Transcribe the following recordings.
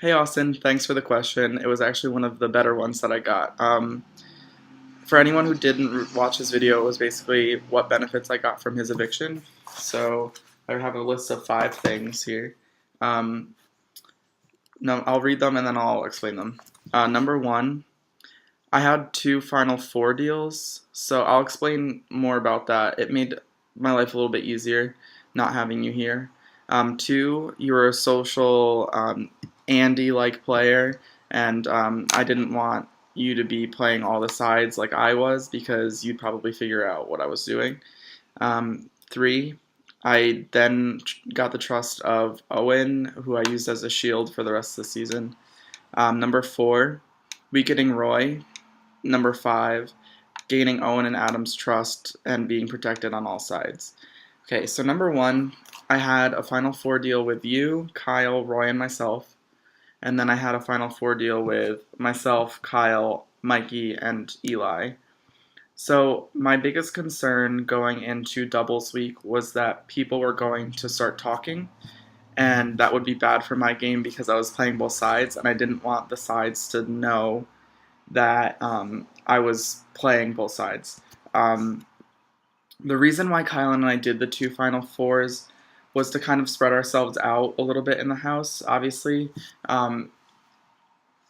Hey Austin, thanks for the question. It was actually one of the better ones that I got. For anyone who didn't watch his video, it was basically what benefits I got from his eviction. So I have a list of 5 things here. Um, no, I'll read them and then I'll explain them. Number one, I had 2 Final Four deals, so I'll explain more about that. It made my life a little bit easier not having you here. Two, you were a social Andy-like player, and I didn't want you to be playing all the sides like I was because you'd probably figure out what I was doing. Three, I then got the trust of Owen, who I used as a shield for the rest of the season. Number four, weakening Roy. Number five, gaining Owen and Adam's trust and being protected on all sides. Okay, so number one, I had a Final Four deal with you, Kyle, Roy, and myself. And then I had a Final Four deal with myself, Kyle, Mikey, and Eli. So my biggest concern going into doubles week was that people were going to start talking, and that would be bad for my game because I was playing both sides, and I didn't want the sides to know that I was playing both sides. Um, the reason why Kyle and I did the 2 Final Fours was to kind of spread ourselves out a little bit in the house, obviously. Um,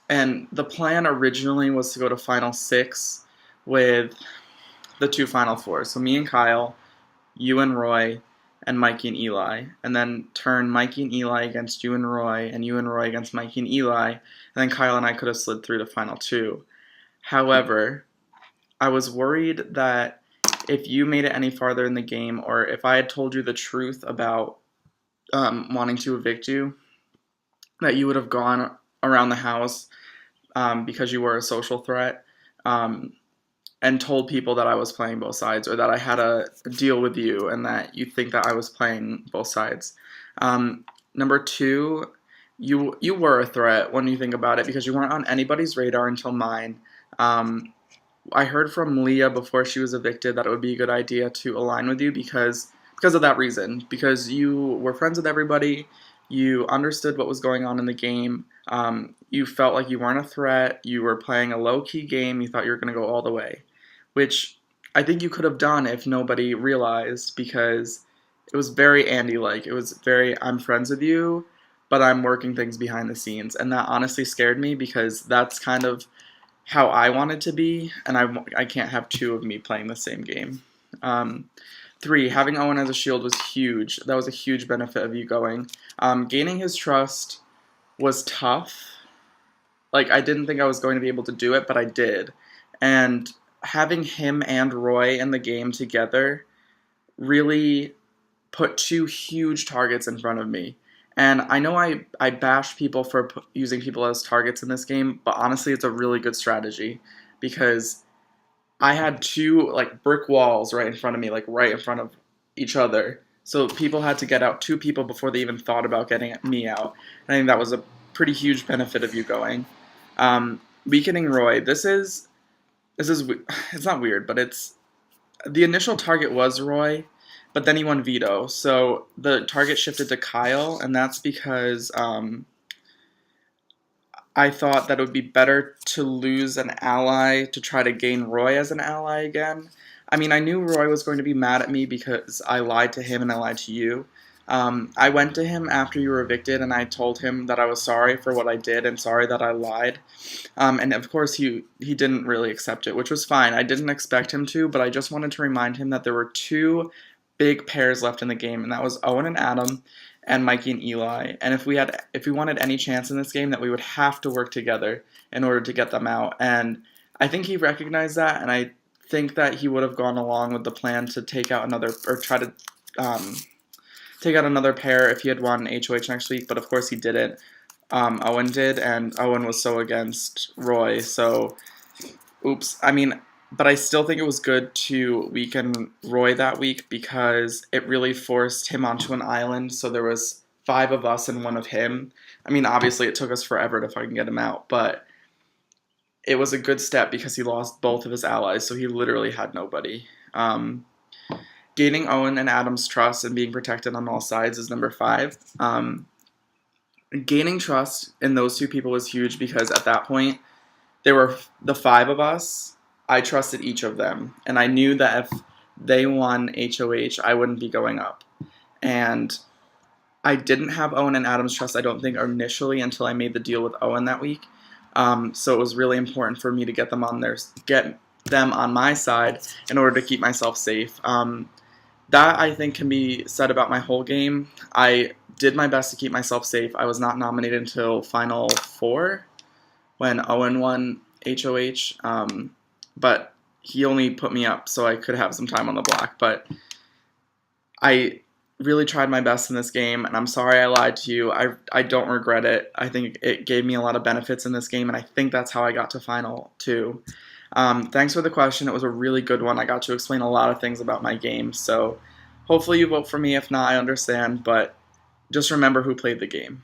and the plan originally was to go to Final Six with the 2 Final Fours. So me and Kyle, you and Roy, and Mikey and Eli, and then turn Mikey and Eli against you and you and Roy against Mikey and Eli, and then Kyle and I could have slid through to Final Two. However, I was worried that if you made it any farther in the game, or if I had told you the truth about wanting to evict you, that you would have gone around the house because you were a social threat um, and told people that I was playing both sides, or that I had a deal with you and that you think that I was playing both sides. Number two, you were a threat when you think about it because you weren't on anybody's radar until mine. Um, I heard from Leah before she was evicted that it would be a good idea to align with you because of that reason. Because you were friends with everybody, you understood what was going on in the game. You felt like you weren't a threat. You were playing a low key game. You thought you were going to go all the way, which I think you could have done if nobody realized because it was very Andy like. It was very I'm friends with you, but I'm working things behind the scenes, and that honestly scared me because that's kind of how I wanted to be, and I can't have two of me playing the same game. Um, Three, having Owen as a shield was huge. That was a huge benefit of you going. Gaining his trust was tough. Like, I didn't think I was going to be able to do it, but I did. And having him and Roy in the game together really put 2 huge targets in front of me. And I know I bash people for using people as targets in this game, but honestly, it's a really good strategy because I had two like brick walls right in front of me, like right in front of each other. So people had to get out 2 people before they even thought about getting me out. And I think that was a pretty huge benefit of you going. Weakening Roy. This is it's not weird, but it's the initial target was Roy, but then he won veto, so the target shifted to Kyle, and that's because I thought that it would be better to lose an ally to try to gain Roy as an ally again. I mean, I knew Roy was going to be mad at me because I lied to him and I lied to you. I went to him after you were evicted and I told him that I was sorry for what I did and sorry that I lied. And of course, he didn't really accept it, which was fine. I didn't expect him to, but I just wanted to remind him that there were 2 big pairs left in the game, and that was Owen and Adam and Mikey and Eli. And if we wanted any chance in this game, that we would have to work together in order to get them out. And I think he recognized that, and I think that he would have gone along with the plan to take out another or try to um, take out another pair if he had won HOH next week. But of course he didn't. Owen did, and Owen was so against Roy. So, oops. I mean, but I still think it was good to weaken Roy that week because it really forced him onto an island. So there was 5 of us and 1 of him. I mean, obviously it took us forever to fucking get him out, but it was a good step because he lost both of his allies, so he literally had nobody. Gaining Owen and Adam's trust and being protected on all sides is number 5. Gaining trust in those two people was huge because at that point, there were the five of us. I trusted each of them, and I knew that if they won HOH, I wouldn't be going up. And I didn't have Owen and Adam's trust, I don't think, initially until I made the deal with Owen that week. So it was really important for me to get them on my side in order to keep myself safe. That I think can be said about my whole game. I did my best to keep myself safe. I was not nominated until Final Four when Owen won HOH, but he only put me up so I could have some time on the block. But I really tried my best in this game, and I'm sorry I lied to you. I don't regret it. I think it gave me a lot of benefits in this game, and I think that's how I got to Final 2. Thanks for the question. It was a really good one. I got to explain a lot of things about my game, so hopefully you vote for me. If not, I understand, but just remember who played the game.